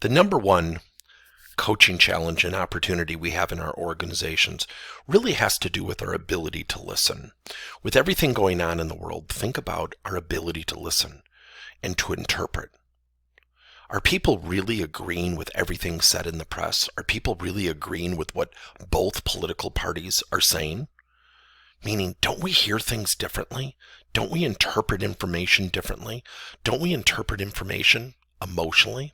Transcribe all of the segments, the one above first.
The number one coaching challenge and opportunity we have in our organizations really has to do with our ability to listen. With everything going on in the world, think about our ability to listen and to interpret. Are people really agreeing with everything said in the press? Are people really agreeing with what both political parties are saying? Meaning, don't we hear things differently? Don't we interpret information differently? Don't we interpret information emotionally?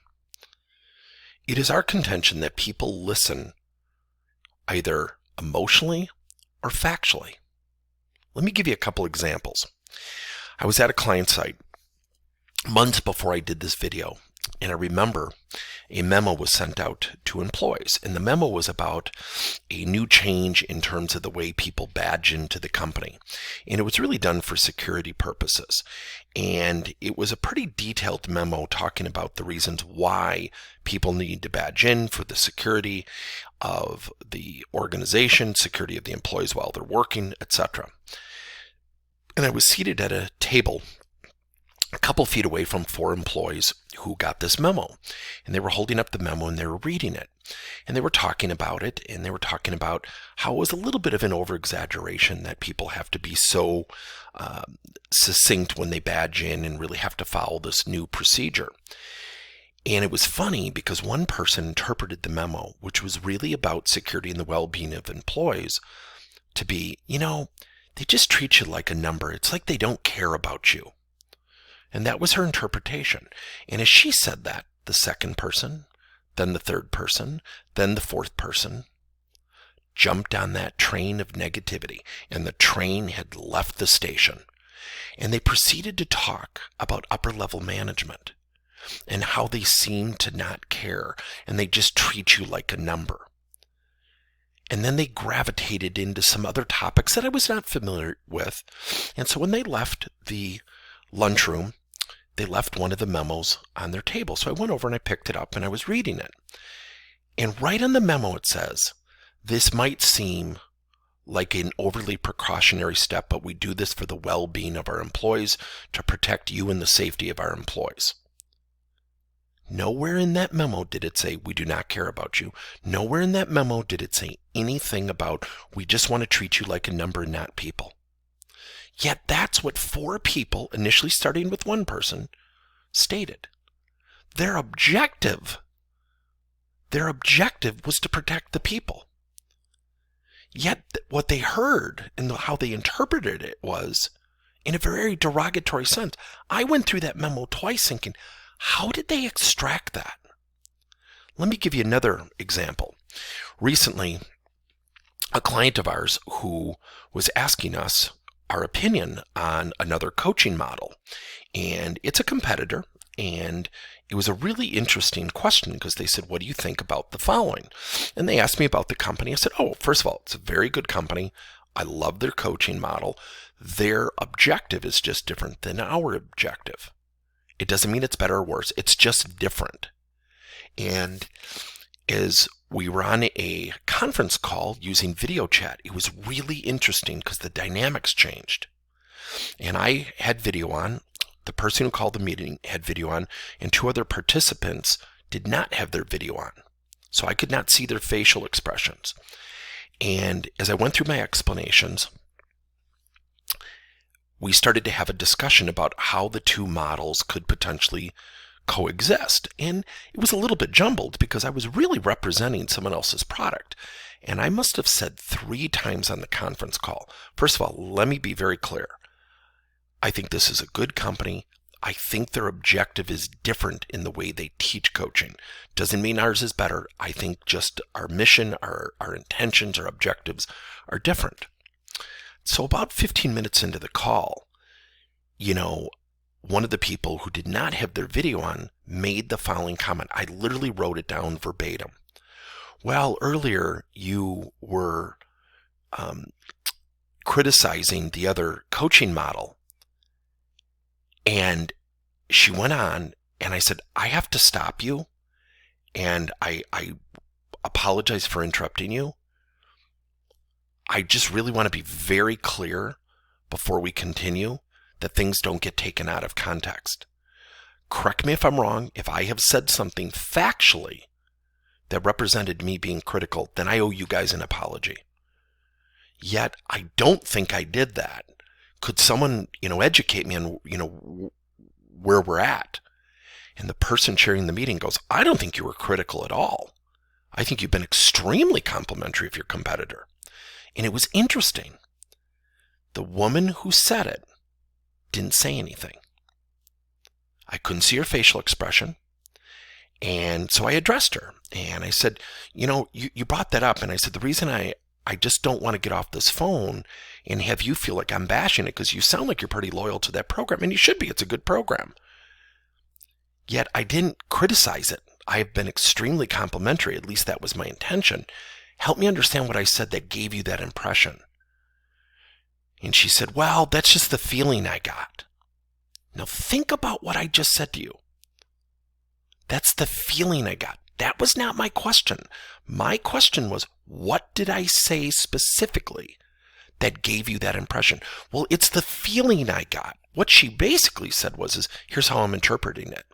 It is our contention that people listen either emotionally or factually. Let me give you a couple examples. I was at a client site months before I did this video, and I remember a memo was sent out to employees, and the memo was about a new change in terms of the way people badge into the company, and it was really done for security purposes. And it was a pretty detailed memo talking about the reasons why people need to badge in for the security of the organization, security of the employees while they're working, etc. And I was seated at a table a couple feet away from 4 employees who got this memo, and they were holding up the memo and they were reading it, and they were talking about it, and they were talking about how it was a little bit of an over-exaggeration that people have to be so succinct when they badge in and really have to follow this new procedure. And it was funny because one person interpreted the memo, which was really about security and the well-being of employees, to be, they just treat you like a number. It's like they don't care about you. And that was her interpretation. And as she said that, the second person, then the third person, then the fourth person jumped on that train of negativity, and the train had left the station. And they proceeded to talk about upper level management and how they seem to not care, and they just treat you like a number. And then they gravitated into some other topics that I was not familiar with. And so when they left the lunchroom, they left one of the memos on their table. So I went over and I picked it up and I was reading it. And right on the memo it says, "This might seem like an overly precautionary step, but we do this for the well-being of our employees, to protect you and the safety of our employees." Nowhere in that memo did it say, "We do not care about you." Nowhere in that memo did it say anything about, "We just want to treat you like a number and not people." Yet that's what 4 people, initially starting with one person, stated. Their objective was to protect the people. Yet what they heard and how they interpreted it was in a very derogatory sense. I went through that memo twice thinking, how did they extract that? Let me give you another example. Recently, a client of ours who was asking us our opinion on another coaching model, and it's a competitor, and it was a really interesting question because they said, "What do you think about the following?" And they asked me about the company. I said, "Oh, first of all, it's a very good company. I love their coaching model. Their objective is just different than our objective. It doesn't mean it's better or worse. It's just different." And as we were on a conference call using video chat, it was really interesting because the dynamics changed. And I had video on, the person who called the meeting had video on, and 2 other participants did not have their video on. So I could not see their facial expressions. And as I went through my explanations, we started to have a discussion about how the 2 models could potentially coexist. And it was a little bit jumbled because I was really representing someone else's product. And I must have said 3 times on the conference call, first of all, let me be very clear. I think this is a good company. I think their objective is different in the way they teach coaching. Doesn't mean ours is better. I think just our mission, our intentions, our objectives are different. So about 15 minutes into the call, one of the people who did not have their video on made the following comment. I literally wrote it down verbatim. "Well, earlier you were criticizing the other coaching model." And she went on, and I said, "I have to stop you, and I apologize for interrupting you. I just really want to be very clear before we continue that things don't get taken out of context. Correct me if I'm wrong. If I have said something factually that represented me being critical, then I owe you guys an apology. Yet I don't think I did that. Could someone, educate me on, where we're at? And the person chairing the meeting goes, I don't think you were critical at all. I think you've been extremely complimentary of your competitor. And it was interesting. The woman who said it didn't say anything. I couldn't see her facial expression. And so I addressed her and I said, you brought that up. And I said, the reason I just don't want to get off this phone and have you feel like I'm bashing it, because you sound like you're pretty loyal to that program, and you should be. It's a good program. Yet I didn't criticize it. I have been extremely complimentary. At least that was my intention. Help me understand what I said that gave you that impression. And she said, well, that's just the feeling I got. Now think about what I just said to you. That's the feeling I got. That was not my question. My question was, what did I say specifically that gave you that impression? Well, it's the feeling I got. What she basically said was, here's how I'm interpreting it.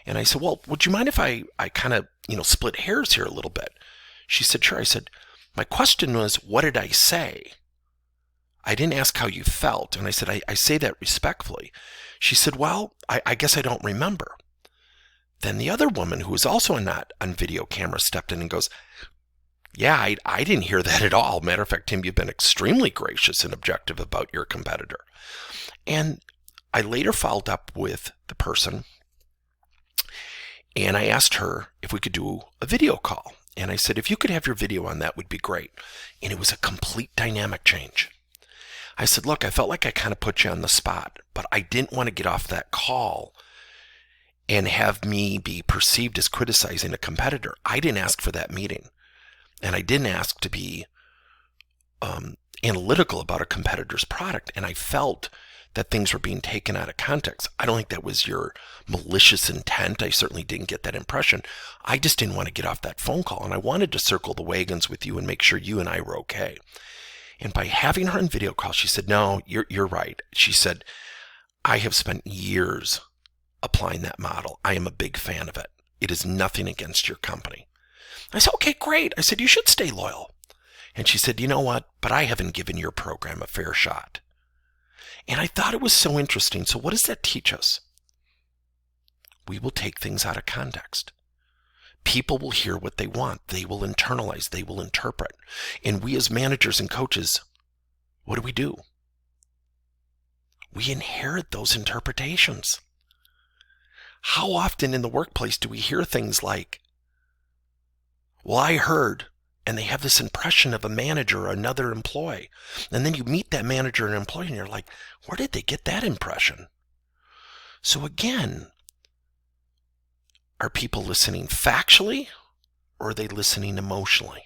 And I said, well, would you mind if I kind of, split hairs here a little bit? She said, sure. I said, my question was, what did I say? I didn't ask how you felt. And I said, I say that respectfully. She said, well, I guess I don't remember. Then the other woman, who was also not on video camera, stepped in and goes, yeah, I didn't hear that at all. Matter of fact, Tim, you've been extremely gracious and objective about your competitor. And I later followed up with the person, and I asked her if we could do a video call. And I said, if you could have your video on, that would be great. And it was a complete dynamic change. I said, look, I felt like I kind of put you on the spot, but I didn't want to get off that call and have me be perceived as criticizing a competitor. I didn't ask for that meeting. And I didn't ask to be analytical about a competitor's product. And I felt that things were being taken out of context. I don't think that was your malicious intent. I certainly didn't get that impression. I just didn't want to get off that phone call. And I wanted to circle the wagons with you and make sure you and I were okay. And by having her on video call, she said, no, you're right. She said, I have spent years applying that model. I am a big fan of it. It is nothing against your company. I said, okay, great. I said, you should stay loyal. And she said, you know what? But I haven't given your program a fair shot. And I thought it was so interesting. So what does that teach us? We will take things out of context. People will hear what they want. They will internalize. They will interpret. And we as managers and coaches, what do? We inherit those interpretations. How often in the workplace do we hear things like, well, I heard, and they have this impression of a manager or another employee. And then you meet that manager and employee and you're like, where did they get that impression? So again, are people listening factually or are they listening emotionally?